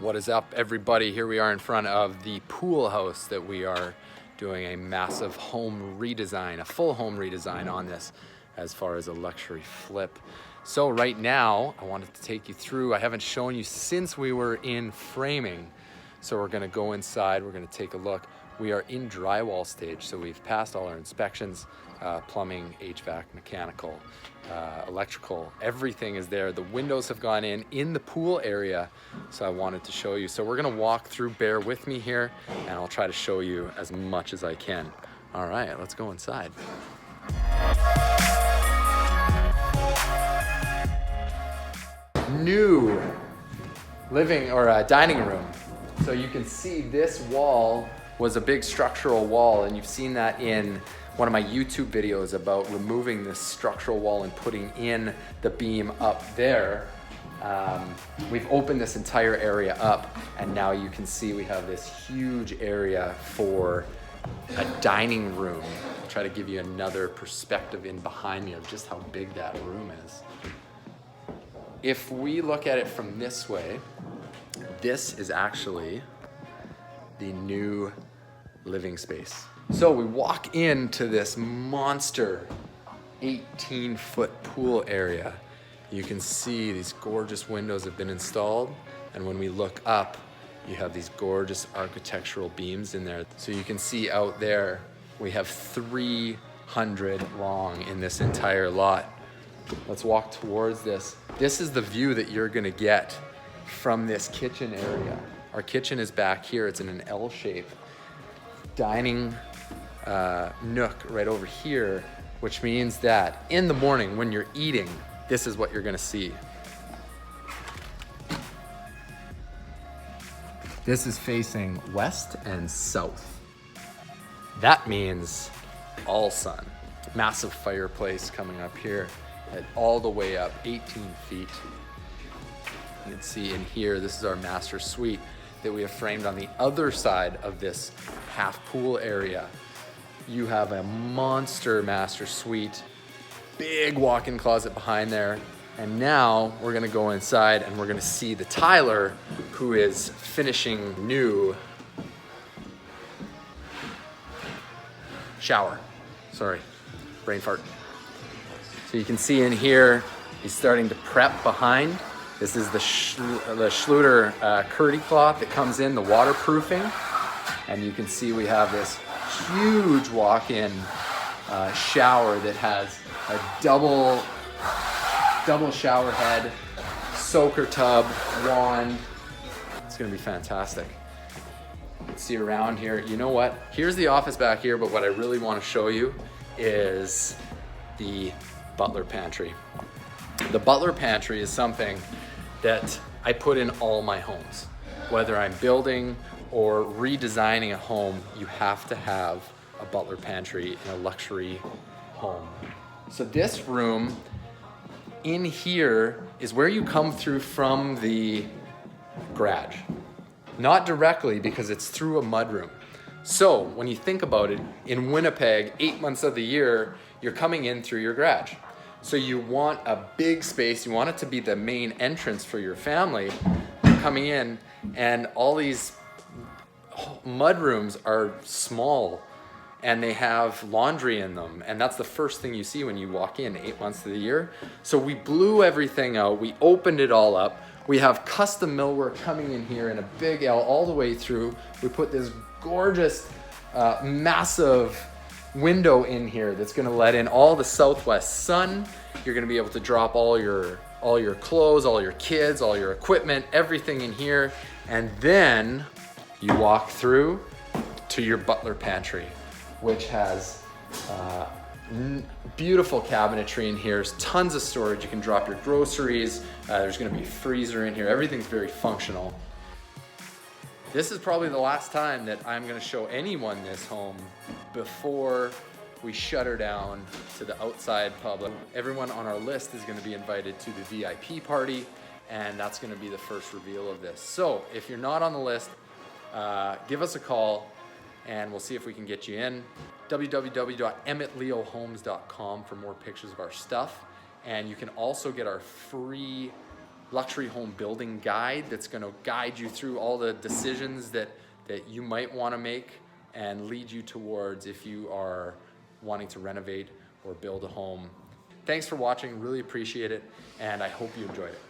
What is up, everybody? Here we are in front of the pool house that we are doing a massive home redesign, a full home redesign on this as far as a luxury flip. So right now, I wanted to take you through, I haven't shown you since we were in framing. So we're gonna go inside, we're gonna take a look. We are in drywall stage, so we've passed all our inspections, plumbing, HVAC, mechanical, electrical, everything is there. The windows have gone in the pool area, so I wanted to show you. So we're gonna walk through, bear with me here, and I'll try to show you as much as I can. All right, let's go inside. New living or dining room. So you can see this wall was a big structural wall, and you've seen that in one of my YouTube videos about removing this structural wall and putting in the beam up there. We've opened this entire area up, and now you can see we have this huge area for a dining room. I'll try to give you another perspective in behind me of just how big that room is. If we look at it from this way, this is actually the new living space. So we walk into this monster 18-foot pool area. You can see these gorgeous windows have been installed, and when we look up, you have these gorgeous architectural beams in there. So you can see out there, we have 300 long in this entire lot. Let's walk towards this. This is the view that you're gonna get from this kitchen area. Our kitchen is back here, it's in an L shape. Dining nook right over here, which means that in the morning when you're eating, this is what you're gonna see. This is facing west and south. That means all sun. Massive fireplace coming up here, and all the way up 18 feet. You can see in here, this is our master suite that we have framed on the other side of this half pool area. You have a monster master suite, big walk-in closet behind there. And now we're gonna go inside and we're gonna see the Tyler, who is finishing new shower. Sorry, brain fart. So you can see in here, he's starting to prep behind. This is the Schluter curdy cloth that comes in, the waterproofing. And you can see we have this huge walk-in shower that has a double shower head, soaker tub, wand. It's gonna be fantastic. See around here, you know what? Here's the office back here, but what I really wanna show you is the Butler Pantry. The Butler Pantry is something that I put in all my homes. Whether I'm building or redesigning a home, you have to have a Butler Pantry in a luxury home. So this room in here is where you come through from the garage. Not directly, because it's through a mudroom. So when you think about it, in Winnipeg, 8 months of the year, you're coming in through your garage. So you want a big space, you want it to be the main entrance for your family coming in, and all these mudrooms are small and they have laundry in them, and that's the first thing you see when you walk in 8 months of the year. So we blew everything out, we opened it all up. We have custom millwork coming in here in a big L all the way through. We put this gorgeous, massive window in here that's gonna let in all the southwest sun. You're gonna be able to drop all your clothes, all your kids, all your equipment, everything in here. And then you walk through to your Butler Pantry, which has beautiful cabinetry in here. There's tons of storage. You can drop your groceries. There's gonna be a freezer in here. Everything's very functional. This is probably the last time that I'm gonna show anyone this home before we shut her down to the outside public. Everyone on our list is gonna be invited to the VIP party, and that's gonna be the first reveal of this. So if you're not on the list, give us a call and we'll see if we can get you in. www.emmettleohomes.com for more pictures of our stuff. And you can also get our free luxury home building guide that's going to guide you through all the decisions that you might want to make and lead you towards if you are wanting to renovate or build a home. Thanks for watching, really appreciate it, and I hope you enjoyed it.